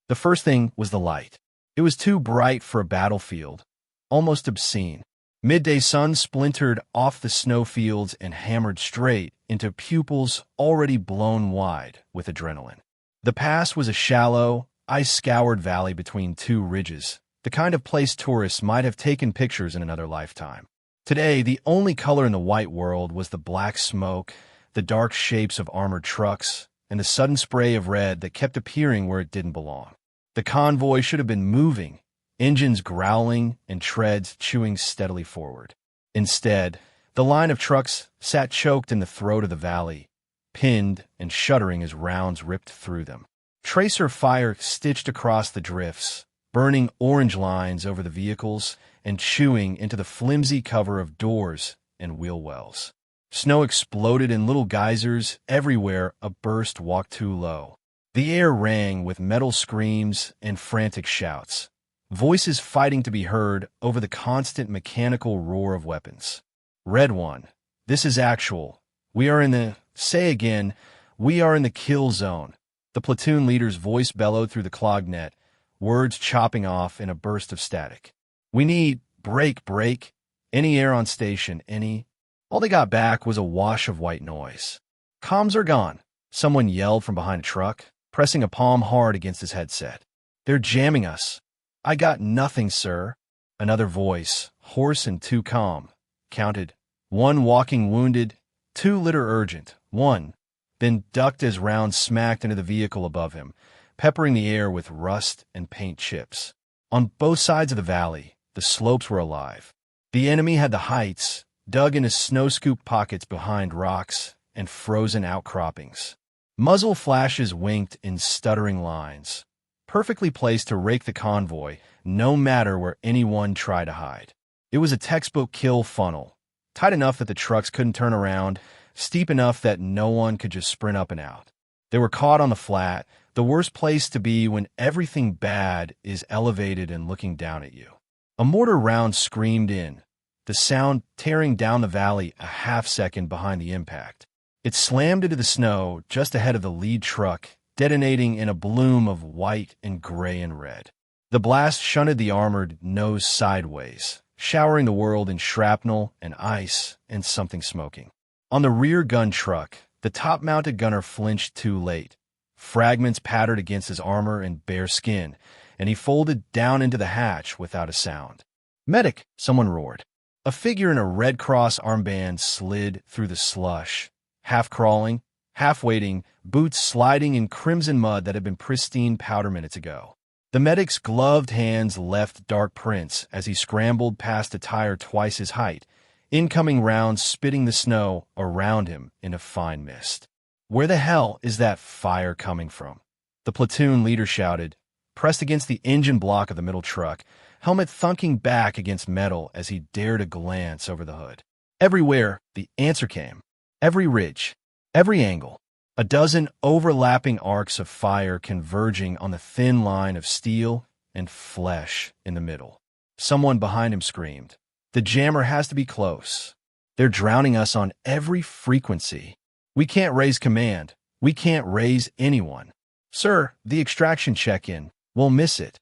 The first thing was the light. It was too bright for a battlefield, almost obscene. Midday sun splintered off the snowfields and hammered straight into pupils already blown wide with adrenaline. The pass was a shallow, ice-scoured valley between two ridges, the kind of place tourists might have taken pictures in another lifetime. Today, the only color in the white world was the black smoke, the dark shapes of armored trucks, and the sudden spray of red that kept appearing where it didn't belong. The convoy should have been moving, engines growling and treads chewing steadily forward. Instead, the line of trucks sat choked in the throat of the valley, pinned and shuddering as rounds ripped through them. Tracer fire stitched across the drifts, burning orange lines over the vehicles and chewing into the flimsy cover of doors and wheel wells. Snow exploded in little geysers everywhere a burst walked too low. The air rang with metal screams and frantic shouts, voices fighting to be heard over the constant mechanical roar of weapons. Red One, this is actual. We are in the, say again, we are in the kill zone. The platoon leader's voice bellowed through the clogged net, words chopping off in a burst of static. We need break. Any air on station, any. All they got back was a wash of white noise. Comms are gone, someone yelled from behind a truck, pressing a palm hard against his headset. They're jamming us. I got nothing, sir. Another voice, hoarse and too calm, counted. 1 walking wounded, 2 litter urgent, 1, then ducked as rounds smacked into the vehicle above him, peppering the air with rust and paint chips. On both sides of the valley, the slopes were alive. The enemy had the heights, dug into snow-scooped pockets behind rocks and frozen outcroppings. Muzzle flashes winked in stuttering lines, perfectly placed to rake the convoy, no matter where anyone tried to hide. It was a textbook kill funnel, tight enough that the trucks couldn't turn around, steep enough that no one could just sprint up and out. They were caught on the flat, the worst place to be when everything bad is elevated and looking down at you. A mortar round screamed in, the sound tearing down the valley a half-second behind the impact. It slammed into the snow just ahead of the lead truck, detonating in a bloom of white and gray and red. The blast shunted the armored nose sideways, showering the world in shrapnel and ice and something smoking. On the rear gun truck, the top-mounted gunner flinched too late. Fragments pattered against his armor and bare skin, and he folded down into the hatch without a sound. "Medic!" someone roared. A figure in a Red Cross armband slid through the slush, half crawling, half waiting, boots sliding in crimson mud that had been pristine powder minutes ago. The medic's gloved hands left dark prints as he scrambled past a tire twice his height, incoming rounds spitting the snow around him in a fine mist. "Where the hell is that fire coming from?" The platoon leader shouted, pressed against the engine block of the middle truck, helmet thunking back against metal as he dared a glance over the hood. Everywhere, the answer came. Every ridge, every angle, a dozen overlapping arcs of fire converging on the thin line of steel and flesh in the middle. Someone behind him screamed, "The jammer has to be close. They're drowning us on every frequency. We can't raise command. We can't raise anyone. Sir, the extraction check-in. We'll miss it.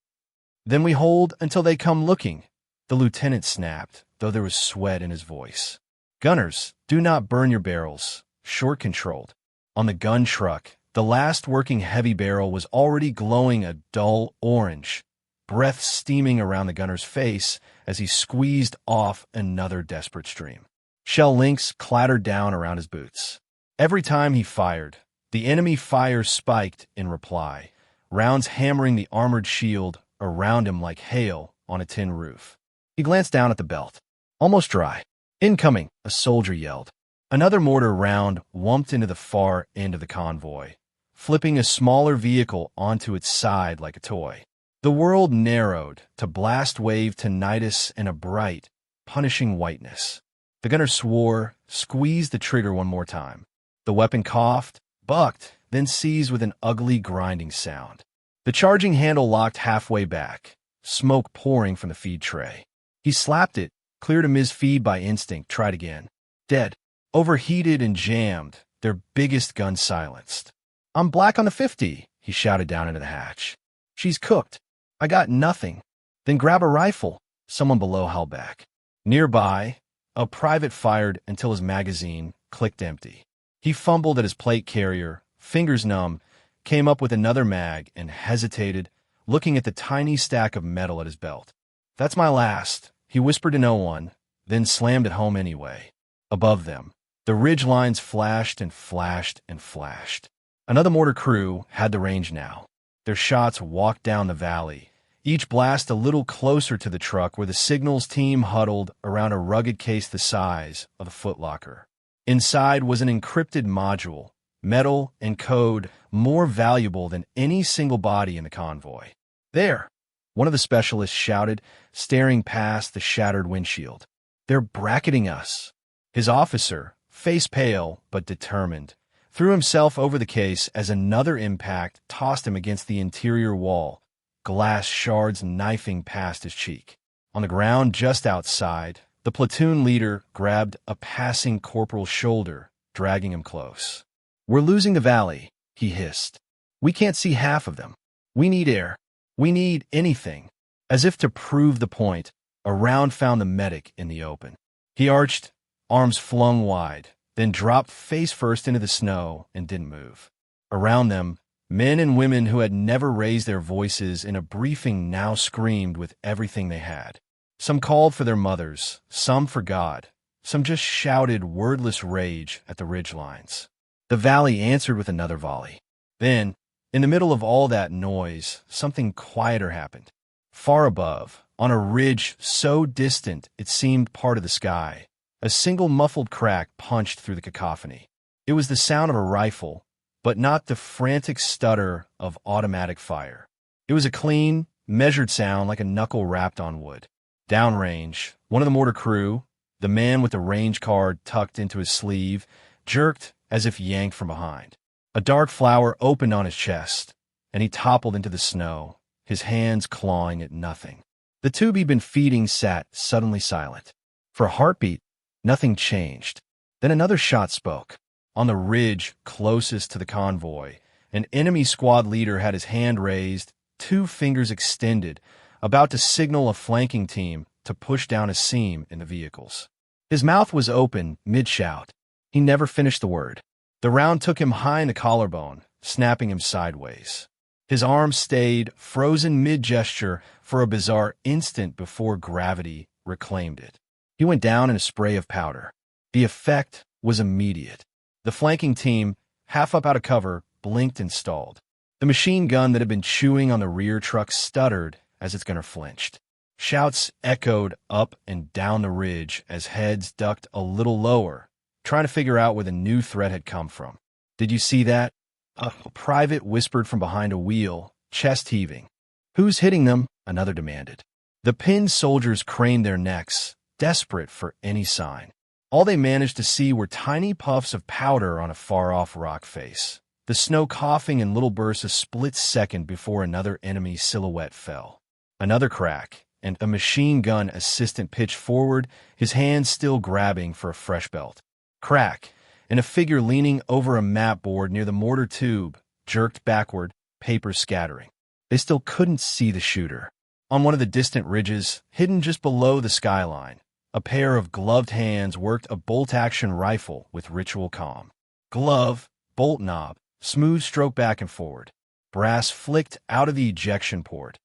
Then we hold until they come looking," the lieutenant snapped, though there was sweat in his voice. "Gunners, do not burn your barrels. Short-controlled." On the gun truck, the last working heavy barrel was already glowing a dull orange, breath steaming around the gunner's face as he squeezed off another desperate stream. Shell links clattered down around his boots. Every time he fired, the enemy fire spiked in reply, rounds hammering the armored shield around him like hail on a tin roof. He glanced down at the belt. Almost dry. "Incoming," a soldier yelled. Another mortar round whumped into the far end of the convoy, flipping a smaller vehicle onto its side like a toy. The world narrowed to blast wave tinnitus and a bright, punishing whiteness. The gunner swore, squeezed the trigger one more time. The weapon coughed, bucked, then seized with an ugly grinding sound. The charging handle locked halfway back, smoke pouring from the feed tray. He slapped it, cleared a misfeed by instinct, tried again. Dead. Overheated and jammed, their biggest gun silenced. "I'm black on the 50, he shouted down into the hatch. She's cooked. I got nothing. Then grab a rifle. Someone below held back. Nearby, a private fired until his magazine clicked empty. He fumbled at his plate carrier, fingers numb, came up with another mag and hesitated, looking at the tiny stack of metal at his belt. That's my last, he whispered to no one, then slammed it home anyway. Above them, the ridge lines flashed and flashed and flashed. Another mortar crew had the range now. Their shots walked down the valley, each blast a little closer to the truck where the signals team huddled around a rugged case the size of a footlocker. Inside was an encrypted module, metal and code more valuable than any single body in the convoy. There, one of the specialists shouted, staring past the shattered windshield. They're bracketing us. His officer, face pale but determined, threw himself over the case as another impact tossed him against the interior wall, glass shards knifing past his cheek. On the ground just outside, the platoon leader grabbed a passing corporal's shoulder, dragging him close. We're losing the valley, he hissed. We can't see half of them. We need air. We need anything. As if to prove the point, a round found the medic in the open. He arched, arms flung wide, then dropped face first into the snow and didn't move. Around them, men and women who had never raised their voices in a briefing now screamed with everything they had. Some called for their mothers, some for God, some just shouted wordless rage at the ridge lines. The valley answered with another volley. Then, in the middle of all that noise, something quieter happened. Far above, on a ridge so distant it seemed part of the sky, a single muffled crack punched through the cacophony. It was the sound of a rifle, but not the frantic stutter of automatic fire. It was a clean, measured sound like a knuckle rapped on wood. Downrange, one of the mortar crew, the man with the range card tucked into his sleeve, jerked as if yanked from behind. A dark flower opened on his chest, and he toppled into the snow, his hands clawing at nothing. The tube he'd been feeding sat suddenly silent. For a heartbeat, nothing changed. Then another shot spoke. On the ridge closest to the convoy, an enemy squad leader had his hand raised, two fingers extended, about to signal a flanking team to push down a seam in the vehicles. His mouth was open, mid-shout. He never finished the word. The round took him high in the collarbone, snapping him sideways. His arm stayed frozen mid-gesture for a bizarre instant before gravity reclaimed it. He went down in a spray of powder. The effect was immediate. The flanking team, half up out of cover, blinked and stalled. The machine gun that had been chewing on the rear truck stuttered as its gunner flinched. Shouts echoed up and down the ridge as heads ducked a little lower, trying to figure out where the new threat had come from. Did you see that? A private whispered from behind a wheel, chest heaving. Who's hitting them? Another demanded. The pinned soldiers craned their necks, desperate for any sign. All they managed to see were tiny puffs of powder on a far-off rock face, the snow coughing in little bursts a split second before another enemy silhouette fell. Another crack, and a machine gun assistant pitched forward, his hands still grabbing for a fresh belt. Crack, and a figure leaning over a map board near the mortar tube, jerked backward, papers scattering. They still couldn't see the shooter. On one of the distant ridges, hidden just below the skyline, a pair of gloved hands worked a bolt-action rifle with ritual calm. Glove, bolt knob, smooth stroke back and forward. Brass flicked out of the ejection port,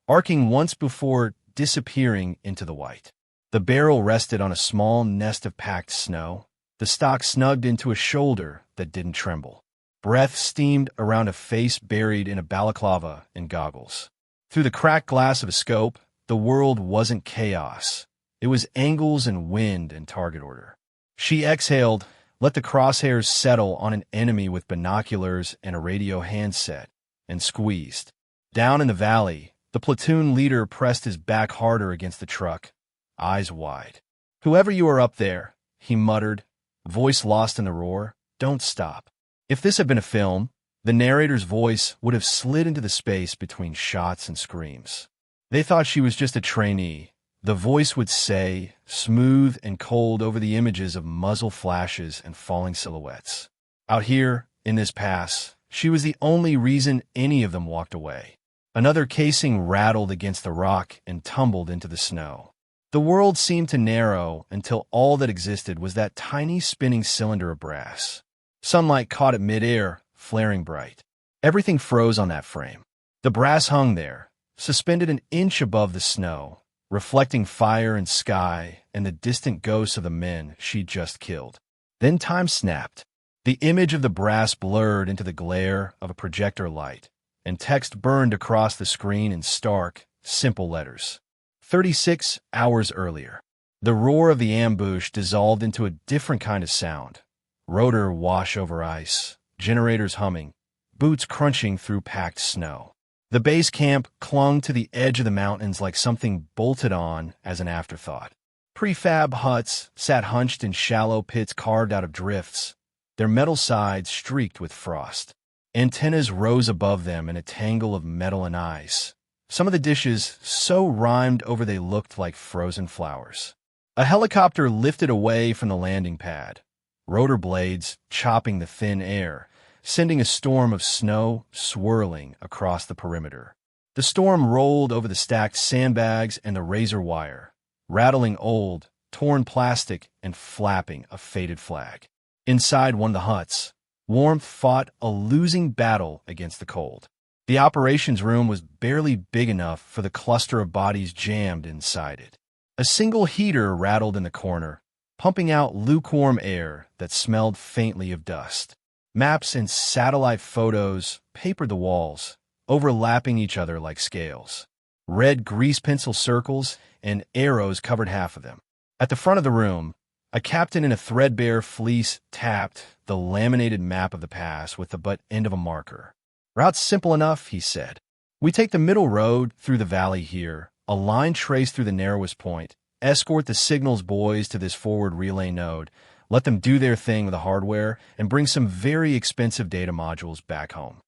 arcing once before disappearing into the white. The barrel rested on a small nest of packed snow, the stock snugged into a shoulder that didn't tremble. Breath steamed around a face buried in a balaclava and goggles. Through the cracked glass of a scope, the world wasn't chaos. It was angles and wind and target order. She exhaled, let the crosshairs settle on an enemy with binoculars and a radio handset, and squeezed. Down in the valley, the platoon leader pressed his back harder against the truck, eyes wide. "Whoever you are up there," he muttered, voice lost in the roar, "don't stop." If this had been a film, the narrator's voice would have slid into the space between shots and screams. They thought she was just a trainee. The voice would say, smooth and cold over the images of muzzle flashes and falling silhouettes. Out here, in this pass, she was the only reason any of them walked away. Another casing rattled against the rock and tumbled into the snow. The world seemed to narrow until all that existed was that tiny spinning cylinder of brass. Sunlight caught it mid-air, flaring bright. Everything froze on that frame. The brass hung there, suspended an inch above the snow, reflecting fire and sky and the distant ghosts of the men she'd just killed. Then time snapped. The image of the brass blurred into the glare of a projector light, and text burned across the screen in stark, simple letters. 36 hours earlier. The roar of the ambush dissolved into a different kind of sound. Rotor wash over ice, generators humming, boots crunching through packed snow. The base camp clung to the edge of the mountains like something bolted on as an afterthought. Prefab huts sat hunched in shallow pits carved out of drifts, their metal sides streaked with frost. Antennas rose above them in a tangle of metal and ice, some of the dishes so rimed over they looked like frozen flowers. A helicopter lifted away from the landing pad, rotor blades chopping the thin air, sending a storm of snow swirling across the perimeter. The storm rolled over the stacked sandbags and the razor wire, rattling old, torn plastic and flapping a faded flag. Inside one of the huts, warmth fought a losing battle against the cold. The operations room was barely big enough for the cluster of bodies jammed inside it. A single heater rattled in the corner, pumping out lukewarm air that smelled faintly of dust. Maps and satellite photos papered the walls, overlapping each other like scales. Red grease pencil circles and arrows covered half of them. At the front of the room, a captain in a threadbare fleece tapped the laminated map of the pass with the butt end of a marker. "Route's simple enough," he said. "We take the middle road through the valley here, a line traced through the narrowest point, escort the signals boys to this forward relay node, let them do their thing with the hardware, and bring some very expensive data modules back home."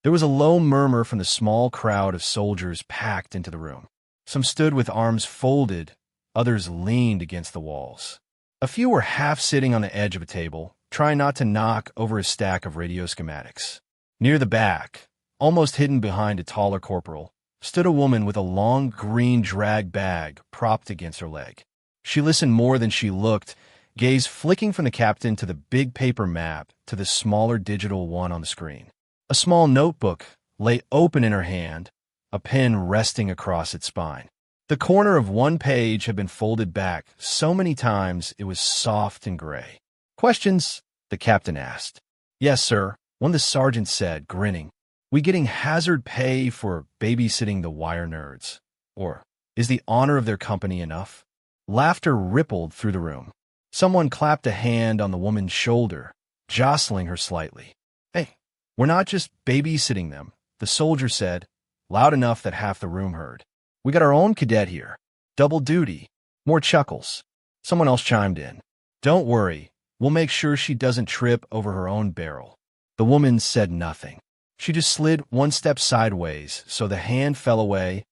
There was a low murmur from the small crowd of soldiers packed into the room. Some stood with arms folded, others leaned against the walls. A few were half sitting on the edge of a table, trying not to knock over a stack of radio schematics. Near the back, almost hidden behind a taller corporal, stood a woman with a long green drag bag propped against her leg. She listened more than she looked, gaze flicking from the captain to the big paper map to the smaller digital one on the screen. A small notebook lay open in her hand, a pen resting across its spine. The corner of one page had been folded back so many times it was soft and gray. "Questions?" the captain asked. "Yes, sir," one of the sergeants said, grinning. "We getting hazard pay for babysitting the wire nerds? Or is the honor of their company enough?" Laughter rippled through the room. Someone clapped a hand on the woman's shoulder, jostling her slightly. "Hey, we're not just babysitting them," the soldier said, loud enough that half the room heard. "We got our own cadet here. Double duty." More chuckles. Someone else chimed in. "Don't worry, we'll make sure she doesn't trip over her own barrel." The woman said nothing. She just slid one step sideways so the hand fell away,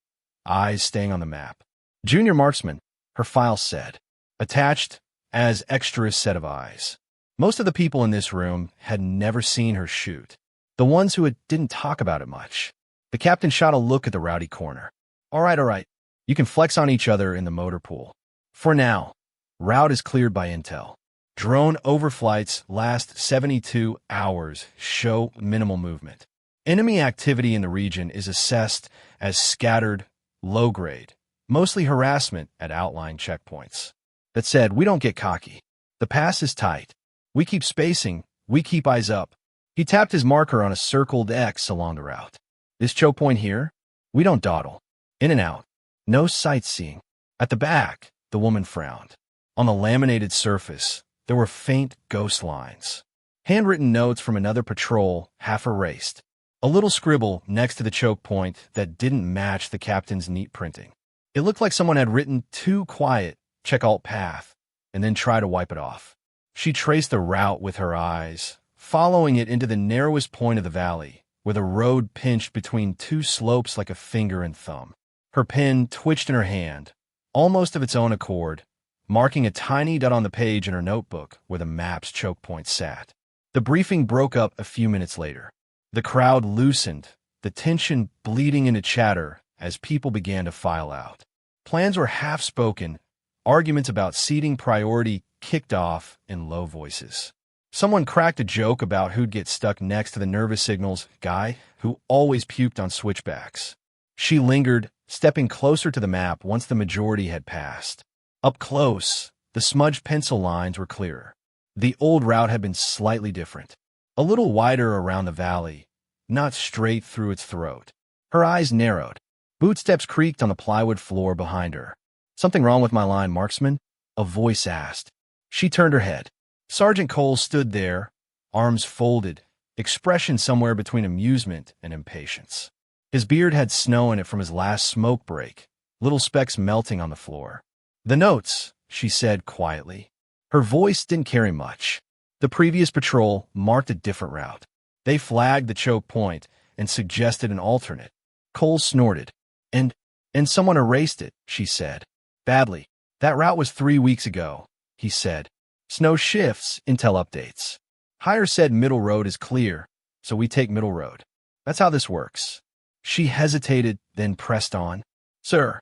eyes staying on the map. "Junior marksman," her file said, attached as extra set of eyes. Most of the people in this room had never seen her shoot, the ones who didn't talk about it much. The captain shot a look at the rowdy corner. All right. You can flex on each other in the motor pool. For now, route is cleared by intel. Drone overflights last 72 hours show minimal movement. Enemy activity in the region is assessed as scattered, low-grade, mostly harassment at outlying checkpoints. That said, we don't get cocky. The pass is tight. We keep spacing. We keep eyes up. He tapped his marker on a circled X along the route. This choke point here, we don't dawdle. In and out. No sightseeing. At the back, the woman frowned. On the laminated surface, there were faint ghost lines. Handwritten notes from another patrol, half erased. A little scribble next to the choke point that didn't match the captain's neat printing. It looked like someone had written "too quiet, check alt path," and then tried to wipe it off. She traced the route with her eyes, following it into the narrowest point of the valley, where the road pinched between two slopes like a finger and thumb. Her pen twitched in her hand, almost of its own accord, marking a tiny dot on the page in her notebook where the map's choke point sat. The briefing broke up a few minutes later. The crowd loosened, the tension bleeding into chatter as people began to file out. Plans were half-spoken, arguments about seating priority kicked off in low voices. Someone cracked a joke about who'd get stuck next to the nervous signals guy who always puked on switchbacks. She lingered, stepping closer to the map once the majority had passed. Up close, the smudged pencil lines were clearer. The old route had been slightly different. A little wider around the valley, not straight through its throat. Her eyes narrowed. Bootsteps creaked on the plywood floor behind her. "Something wrong with my line, marksman?" a voice asked. She turned her head. Sergeant Cole stood there, arms folded, expression somewhere between amusement and impatience. His beard had snow in it from his last smoke break, little specks melting on the floor. "The notes," she said quietly. Her voice didn't carry much. The previous patrol marked a different route. They flagged the choke point and suggested an alternate. Cole snorted. And someone erased it," she said. "Badly. That route was 3 weeks ago," he said. "Snow shifts, intel updates. Hire said middle road is clear, so we take middle road. That's how this works." She hesitated, then pressed on. "Sir,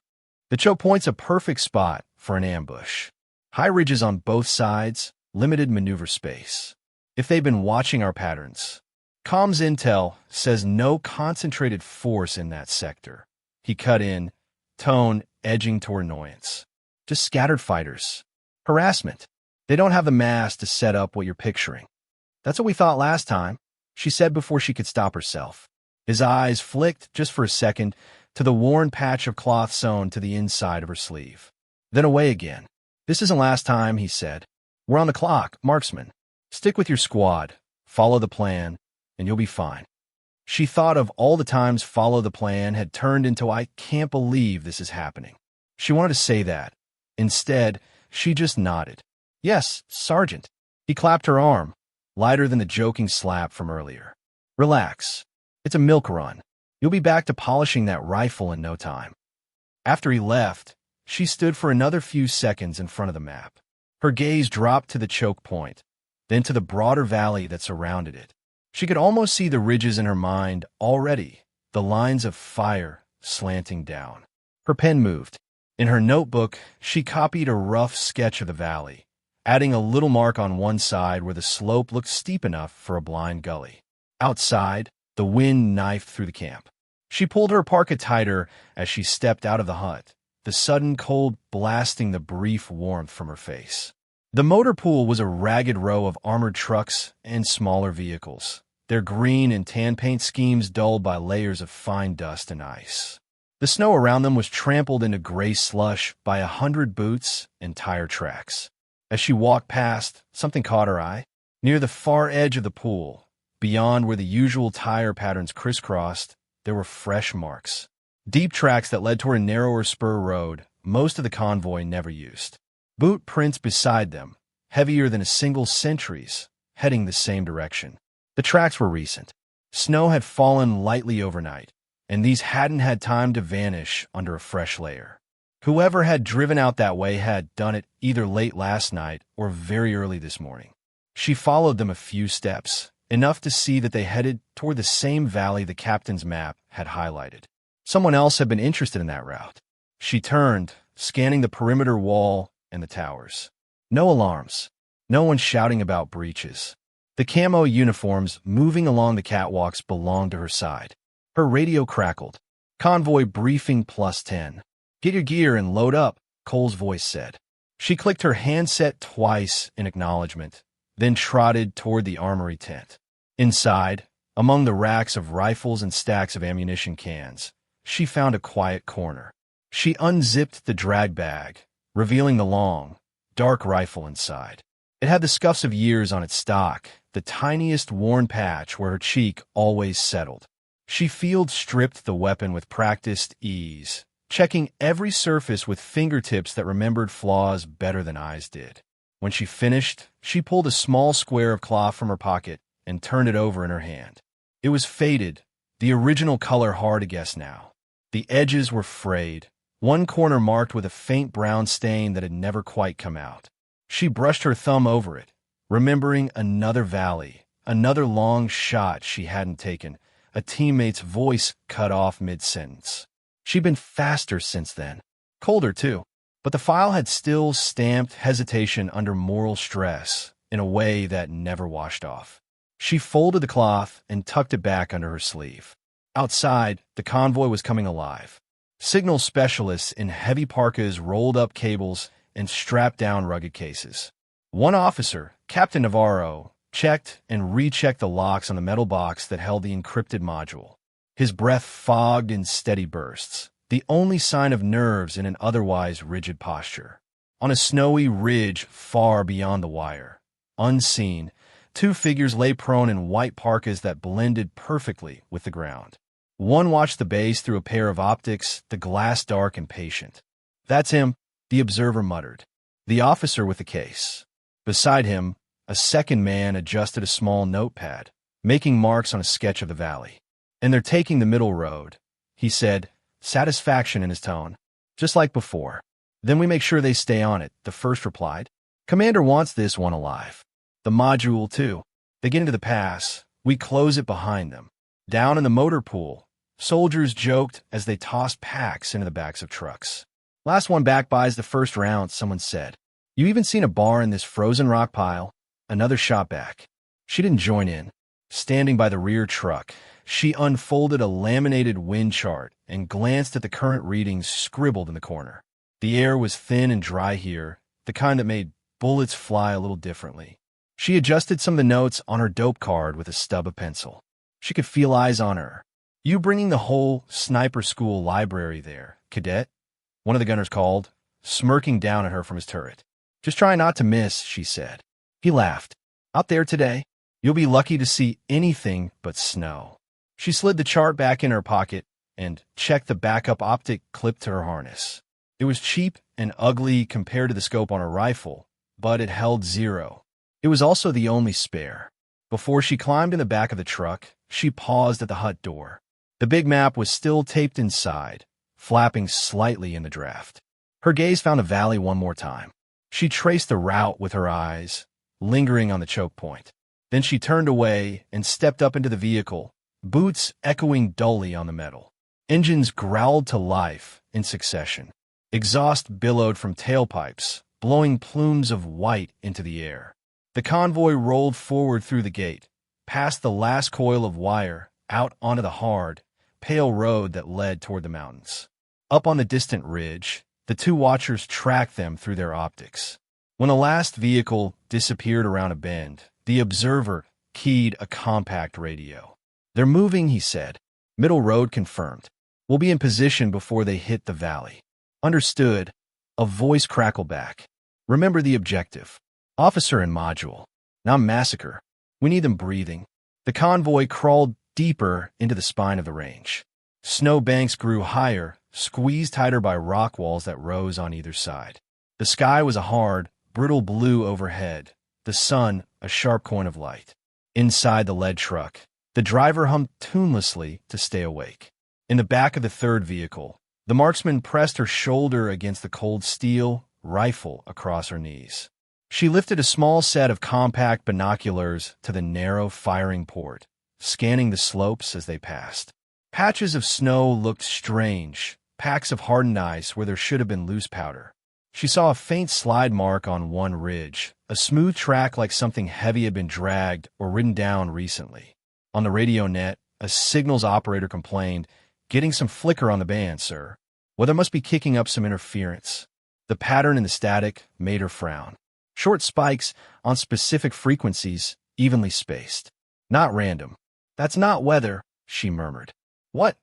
the choke point's a perfect spot for an ambush. High ridges on both sides, limited maneuver space. If they've been watching our patterns. Comms intel says no concentrated force in that sector." He cut in, tone edging toward annoyance. "Just scattered fighters. Harassment. They don't have the mass to set up what you're picturing." "That's what we thought last time," she said before she could stop herself. His eyes flicked, just for a second, to the worn patch of cloth sewn to the inside of her sleeve. Then away again. "This isn't last time," he said. "We're on the clock, marksman. Stick with your squad, follow the plan, and you'll be fine." She thought of all the times follow the plan had turned into "I can't believe this is happening." She wanted to say that. Instead, she just nodded. "Yes, Sergeant." He clapped her arm, lighter than the joking slap from earlier. "Relax. It's a milk run. You'll be back to polishing that rifle in no time." After he left, she stood for another few seconds in front of the map. Her gaze dropped to the choke point, then to the broader valley that surrounded it. She could almost see the ridges in her mind already, the lines of fire slanting down. Her pen moved. In her notebook, she copied a rough sketch of the valley, adding a little mark on one side where the slope looked steep enough for a blind gully. Outside, the wind knifed through the camp. She pulled her parka tighter as she stepped out of the hut, the sudden cold blasting the brief warmth from her face. The motor pool was a ragged row of armored trucks and smaller vehicles, their green and tan paint schemes dulled by layers of fine dust and ice. The snow around them was trampled into gray slush by 100 boots and tire tracks. As she walked past, something caught her eye. Near the far edge of the pool, beyond where the usual tire patterns crisscrossed, there were fresh marks. Deep tracks that led toward a narrower spur road most of the convoy never used. Boot prints beside them, heavier than a single sentry's, heading the same direction. The tracks were recent. Snow had fallen lightly overnight, and these hadn't had time to vanish under a fresh layer. Whoever had driven out that way had done it either late last night or very early this morning. She followed them a few steps, enough to see that they headed toward the same valley the captain's map had highlighted. Someone else had been interested in that route. She turned, scanning the perimeter wall and the towers. No alarms. No one shouting about breaches. The camo uniforms moving along the catwalks belonged to her side. Her radio crackled. "Convoy briefing +10. Get your gear and load up," Cole's voice said. She clicked her handset twice in acknowledgement, then trotted toward the armory tent. Inside, among the racks of rifles and stacks of ammunition cans, she found a quiet corner. She unzipped the drag bag, revealing the long, dark rifle inside. It had the scuffs of years on its stock, the tiniest worn patch where her cheek always settled. She field-stripped the weapon with practiced ease, checking every surface with fingertips that remembered flaws better than eyes did. When she finished, she pulled a small square of cloth from her pocket and turned it over in her hand. It was faded, the original color hard to guess now. The edges were frayed, one corner marked with a faint brown stain that had never quite come out. She brushed her thumb over it, remembering another valley, another long shot she hadn't taken, a teammate's voice cut off mid-sentence. She'd been faster since then. Colder, too. But the file had still stamped hesitation under moral stress in a way that never washed off. She folded the cloth and tucked it back under her sleeve. Outside, the convoy was coming alive. Signal specialists in heavy parkas rolled up cables and strapped down rugged cases. One officer, Captain Navarro, checked and rechecked the locks on the metal box that held the encrypted module. His breath fogged in steady bursts, the only sign of nerves in an otherwise rigid posture. On a snowy ridge far beyond the wire, unseen, two figures lay prone in white parkas that blended perfectly with the ground. One watched the base through a pair of optics, the glass dark and patient. "That's him," the observer muttered. The officer with the case. Beside him, a second man adjusted a small notepad, making marks on a sketch of the valley. "And they're taking the middle road," he said, satisfaction in his tone. "Just like before. Then we make sure they stay on it," the first replied. "Commander wants this one alive. The module, too. They get into the pass. We close it behind them." Down in the motor pool, soldiers joked as they tossed packs into the backs of trucks. "Last one back buys the first round," someone said. "You even seen a bar in this frozen rock pile?" Another shot back. She didn't join in. Standing by the rear truck, she unfolded a laminated wind chart and glanced at the current readings scribbled in the corner. The air was thin and dry here, the kind that made bullets fly a little differently. She adjusted some of the notes on her dope card with a stub of pencil. She could feel eyes on her. "You bringing the whole sniper school library there, cadet?" one of the gunners called, smirking down at her from his turret. "Just try not to miss," she said. He laughed. "Out there today, you'll be lucky to see anything but snow." She slid the chart back in her pocket and checked the backup optic clipped to her harness. It was cheap and ugly compared to the scope on her rifle, but it held 0. It was also the only spare. Before she climbed in the back of the truck, she paused at the hut door. The big map was still taped inside, flapping slightly in the draft. Her gaze found a valley one more time. She traced the route with her eyes, lingering on the choke point. Then she turned away and stepped up into the vehicle, boots echoing dully on the metal. Engines growled to life in succession. Exhaust billowed from tailpipes, blowing plumes of white into the air. The convoy rolled forward through the gate, past the last coil of wire, out onto the hard, pale road that led toward the mountains. Up on the distant ridge, the two watchers tracked them through their optics. When the last vehicle disappeared around a bend, the observer keyed a compact radio. "They're moving," he said. "Middle road confirmed. We'll be in position before they hit the valley." "Understood." A voice crackled back. "Remember the objective. Officer and module. Now massacre. We need them breathing." The convoy crawled deeper into the spine of the range. Snow banks grew higher, squeezed tighter by rock walls that rose on either side. The sky was a hard, brittle blue overhead, the sun a sharp coin of light. Inside the lead truck, the driver hummed tunelessly to stay awake. In the back of the third vehicle, the marksman pressed her shoulder against the cold steel, rifle across her knees. She lifted a small set of compact binoculars to the narrow firing port, scanning the slopes as they passed. Patches of snow looked strange, packs of hardened ice where there should have been loose powder. She saw a faint slide mark on one ridge, a smooth track like something heavy had been dragged or ridden down recently. On the radio net, a signals operator complained, "Getting some flicker on the band, sir." Weather must be kicking up some interference. The pattern in the static made her frown. Short spikes on specific frequencies, evenly spaced. Not random. "That's not weather," she murmured. "What?"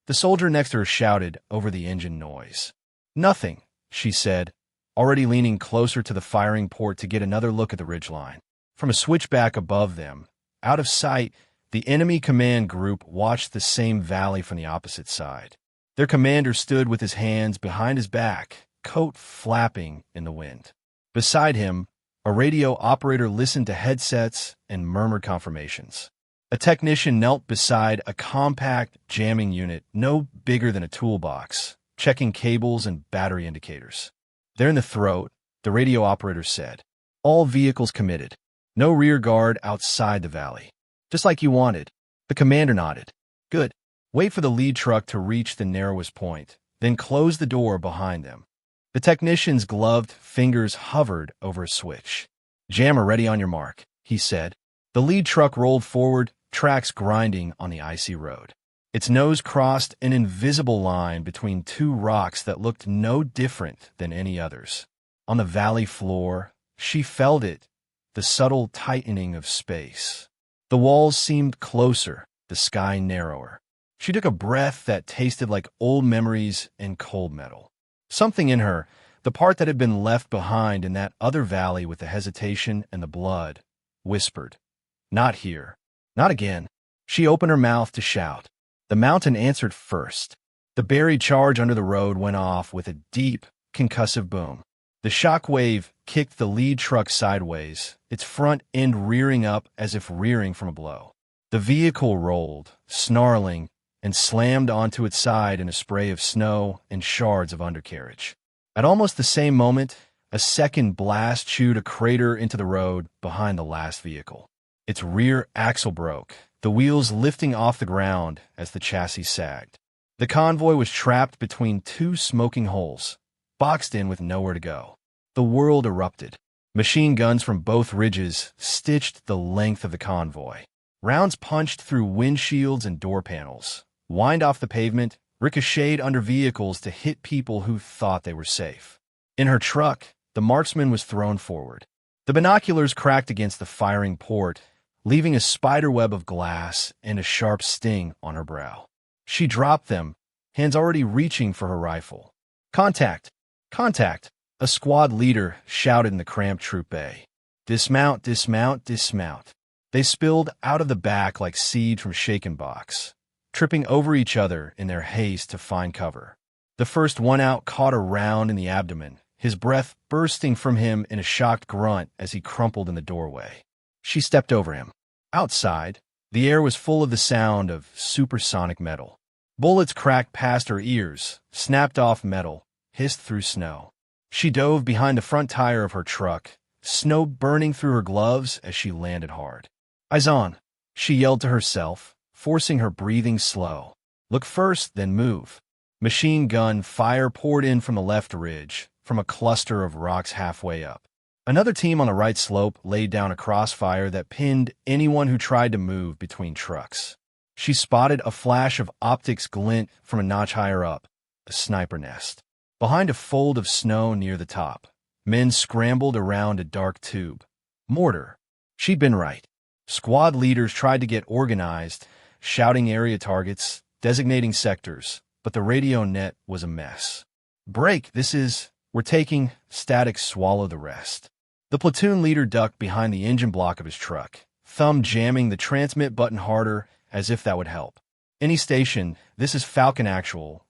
The soldier next to her shouted over the engine noise. "Nothing," she said, already leaning closer to the firing port to get another look at the ridgeline. From a switchback above them, out of sight, the enemy command group watched the same valley from the opposite side. Their commander stood with his hands behind his back, coat flapping in the wind. Beside him, a radio operator listened to headsets and murmured confirmations. A technician knelt beside a compact jamming unit no bigger than a toolbox, checking cables and battery indicators. "They're in the throat," the radio operator said. "All vehicles committed. No rear guard outside the valley. Just like you wanted." The commander nodded. Good. Wait for the lead truck to reach the narrowest point, then close the door behind them. The technician's gloved fingers hovered over a switch. Jammer ready on your mark, he said. The lead truck rolled forward, tracks grinding on the icy road. Its nose crossed an invisible line between two rocks that looked no different than any others. On the valley floor, she felt it, the subtle tightening of space. The walls seemed closer, the sky narrower. She took a breath that tasted like old memories and cold metal. Something in her, the part that had been left behind in that other valley with the hesitation and the blood, whispered, "Not here. Not again." She opened her mouth to shout. The mountain answered first. The buried charge under the road went off with a deep, concussive boom. The shock wave kicked the lead truck sideways, its front end rearing up as if rearing from a blow. The vehicle rolled, snarling, and slammed onto its side in a spray of snow and shards of undercarriage. At almost the same moment, a second blast chewed a crater into the road behind the last vehicle. Its rear axle broke, the wheels lifting off the ground as the chassis sagged. The convoy was trapped between two smoking holes, boxed in with nowhere to go. The world erupted. Machine guns from both ridges stitched the length of the convoy. Rounds punched through windshields and door panels, whined off the pavement, ricocheted under vehicles to hit people who thought they were safe. In her truck, the marksman was thrown forward. The binoculars cracked against the firing port, leaving a spiderweb of glass and a sharp sting on her brow. She dropped them, hands already reaching for her rifle. "Contact! Contact!" a squad leader shouted in the cramped troop bay. "Dismount, dismount, dismount." They spilled out of the back like seed from shaken box, tripping over each other in their haste to find cover. The first one out caught a round in the abdomen, his breath bursting from him in a shocked grunt as he crumpled in the doorway. She stepped over him. Outside, the air was full of the sound of supersonic metal. Bullets cracked past her ears, snapped off metal, hissed through snow. She dove behind the front tire of her truck, snow burning through her gloves as she landed hard. "Eyes on," she yelled to herself, forcing her breathing slow. "Look first, then move." Machine gun fire poured in from the left ridge, from a cluster of rocks halfway up. Another team on the right slope laid down a crossfire that pinned anyone who tried to move between trucks. She spotted a flash of optics glint from a notch higher up, a sniper nest. Behind a fold of snow near the top, men scrambled around a dark tube. Mortar. She'd been right. Squad leaders tried to get organized, shouting area targets, designating sectors, but the radio net was a mess. "Break, we're taking," static swallow the rest. The platoon leader ducked behind the engine block of his truck, thumb jamming the transmit button harder as if that would help. "Any station, this is Falcon Actual.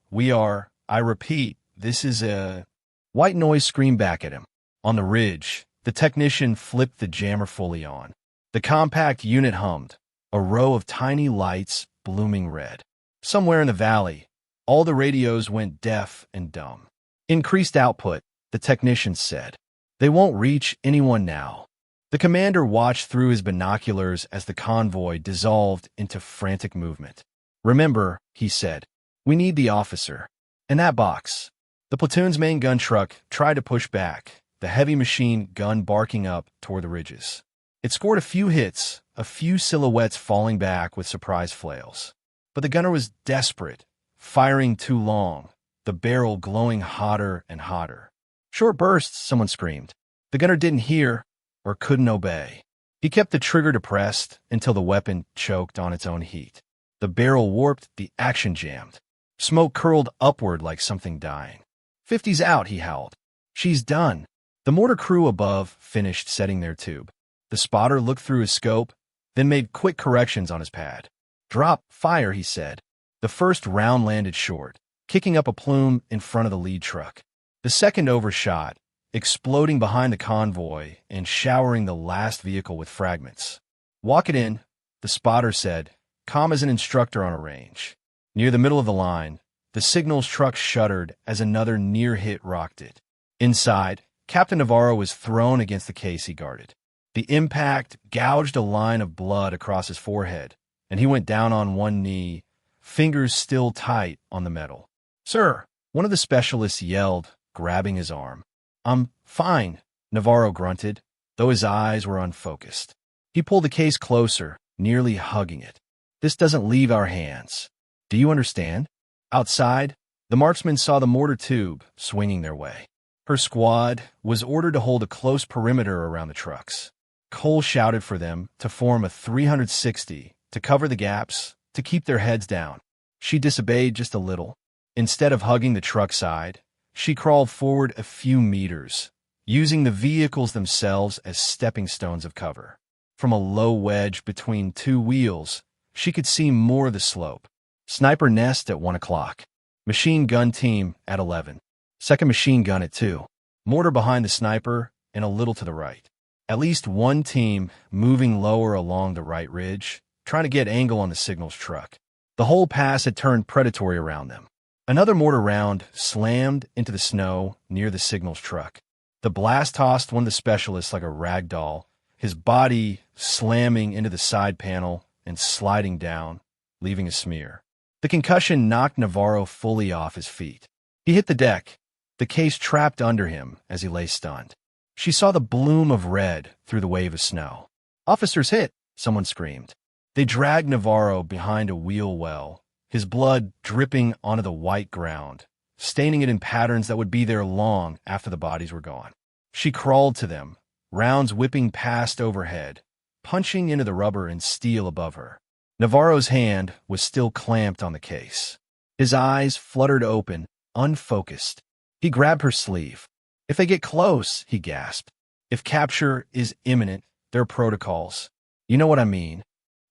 I repeat, this is a..." White noise screamed back at him. On the ridge, the technician flipped the jammer fully on. The compact unit hummed, a row of tiny lights blooming red. Somewhere in the valley, all the radios went deaf and dumb. "Increased output," the technician said. "They won't reach anyone now." The commander watched through his binoculars as the convoy dissolved into frantic movement. "Remember," he said, "we need the officer. And that box." The platoon's main gun truck tried to push back, the heavy machine gun barking up toward the ridges. It scored a few hits, a few silhouettes falling back with surprise flails. But the gunner was desperate, firing too long, the barrel glowing hotter and hotter. "Short bursts," someone screamed. The gunner didn't hear or couldn't obey. He kept the trigger depressed until the weapon choked on its own heat. The barrel warped, the action jammed. Smoke curled upward like something dying. "50's out," he howled. "She's done." The mortar crew above finished setting their tube. The spotter looked through his scope, then made quick corrections on his pad. "Drop, fire," he said. The first round landed short, kicking up a plume in front of the lead truck. The second overshot, exploding behind the convoy and showering the last vehicle with fragments. "Walk it in," the spotter said, calm as an instructor on a range. Near the middle of the line, the signals truck shuddered as another near hit rocked it. Inside, Captain Navarro was thrown against the case he guarded. The impact gouged a line of blood across his forehead, and he went down on one knee, fingers still tight on the metal. "Sir," one of the specialists yelled, grabbing his arm. "I'm fine," Navarro grunted, though his eyes were unfocused. He pulled the case closer, nearly hugging it. "This doesn't leave our hands. Do you understand?" Outside, the marksman saw the mortar tube swinging their way. Her squad was ordered to hold a close perimeter around the trucks. Cole shouted for them to form a 360, to cover the gaps, to keep their heads down. She disobeyed just a little. Instead of hugging the truck side, she crawled forward a few meters, using the vehicles themselves as stepping stones of cover. From a low wedge between two wheels, she could see more of the slope. Sniper nest at 1 o'clock. Machine gun team at 11. Second machine gun at 2. Mortar behind the sniper and a little to the right. At least one team moving lower along the right ridge, trying to get angle on the signals truck. The whole pass had turned predatory around them. Another mortar round slammed into the snow near the signals truck. The blast tossed one of the specialists like a rag doll, his body slamming into the side panel and sliding down, leaving a smear. The concussion knocked Navarro fully off his feet. He hit the deck, the case trapped under him as he lay stunned. She saw the bloom of red through the wave of snow. "Officers hit!" someone screamed. They dragged Navarro behind a wheel well, his blood dripping onto the white ground, staining it in patterns that would be there long after the bodies were gone. She crawled to them, rounds whipping past overhead, punching into the rubber and steel above her. Navarro's hand was still clamped on the case. His eyes fluttered open, unfocused. He grabbed her sleeve. "If they get close," he gasped. "If capture is imminent, there are protocols. You know what I mean."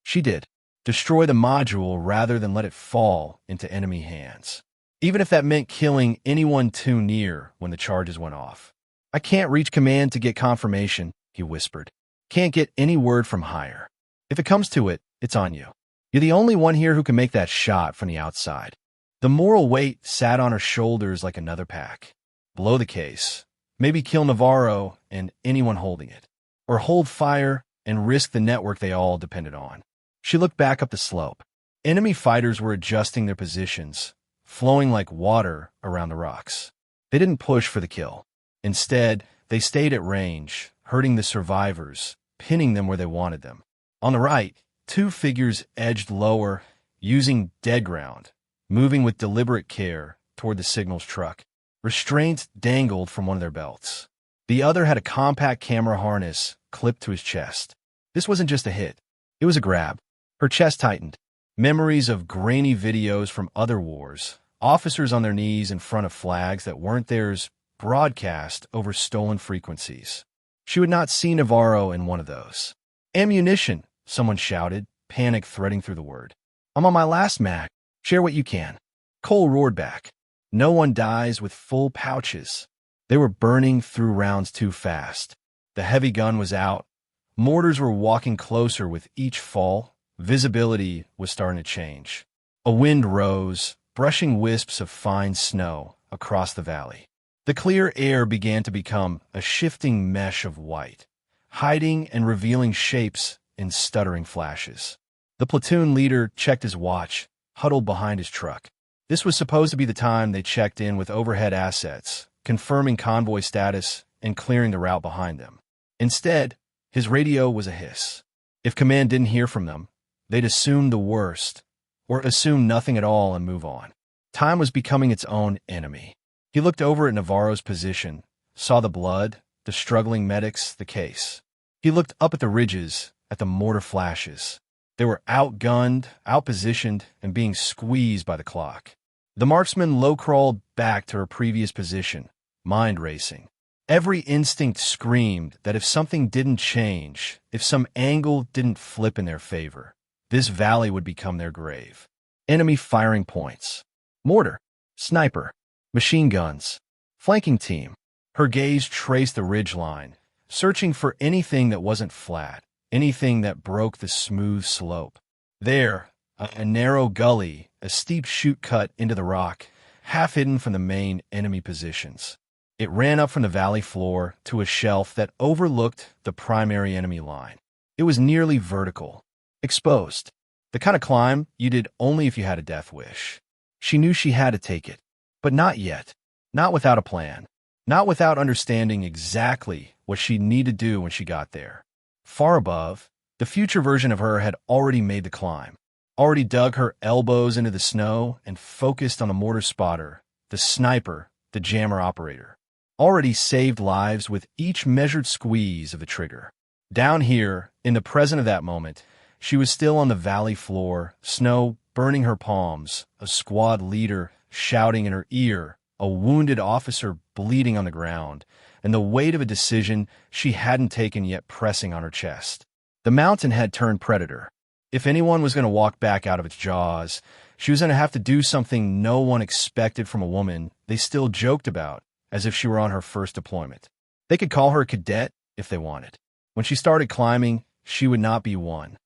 She did. Destroy the module rather than let it fall into enemy hands. Even if that meant killing anyone too near when the charges went off. "I can't reach command to get confirmation," he whispered. "Can't get any word from higher. If it comes to it, it's on you. You're the only one here who can make that shot from the outside." The moral weight sat on her shoulders like another pack. Blow the case. Maybe kill Navarro and anyone holding it. Or hold fire and risk the network they all depended on. She looked back up the slope. Enemy fighters were adjusting their positions, flowing like water around the rocks. They didn't push for the kill. Instead, they stayed at range, hurting the survivors, pinning them where they wanted them. On the right, two figures edged lower, using dead ground, moving with deliberate care toward the signals truck. Restraints dangled from one of their belts. The other had a compact camera harness clipped to his chest. This wasn't just a hit. It was a grab. Her chest tightened. Memories of grainy videos from other wars, officers on their knees in front of flags that weren't theirs, broadcast over stolen frequencies. She would not see Navarro in one of those. "Ammunition," someone shouted, panic threading through the word. "I'm on my last mag. Share what you can." Cole roared back. "No one dies with full pouches." They were burning through rounds too fast. The heavy gun was out. Mortars were walking closer with each fall. Visibility was starting to change. A wind rose, brushing wisps of fine snow across the valley. The clear air began to become a shifting mesh of white, hiding and revealing shapes in stuttering flashes. The platoon leader checked his watch, huddled behind his truck. This was supposed to be the time they checked in with overhead assets, confirming convoy status and clearing the route behind them. Instead, his radio was a hiss. If command didn't hear from them, they'd assume the worst, or assume nothing at all and move on. Time was becoming its own enemy. He looked over at Navarro's position, saw the blood, the struggling medics, the case. He looked up at the ridges, at the mortar flashes. They were outgunned, outpositioned, and being squeezed by the clock. The marksman low-crawled back to her previous position, mind racing. Every instinct screamed that if something didn't change, if some angle didn't flip in their favor, this valley would become their grave. Enemy firing points. Mortar. Sniper. Machine guns. Flanking team. Her gaze traced the ridgeline, searching for anything that wasn't flat, anything that broke the smooth slope. There, a narrow gully, a steep chute cut into the rock, half hidden from the main enemy positions. It ran up from the valley floor to a shelf that overlooked the primary enemy line. It was nearly vertical. Exposed. The kind of climb you did only if you had a death wish. She knew she had to take it, but not yet. Not without a plan. Not without understanding exactly what she needed to do when she got there. Far above, the future version of her had already made the climb, already dug her elbows into the snow and focused on the mortar spotter, the sniper, the jammer operator. Already saved lives with each measured squeeze of the trigger. Down here, in the present of that moment, she was still on the valley floor, snow burning her palms, a squad leader shouting in her ear, a wounded officer bleeding on the ground, and the weight of a decision she hadn't taken yet pressing on her chest. The mountain had turned predator. If anyone was going to walk back out of its jaws, she was going to have to do something no one expected from a woman they still joked about, as if she were on her first deployment. They could call her a cadet if they wanted. When she started climbing, she would not be one.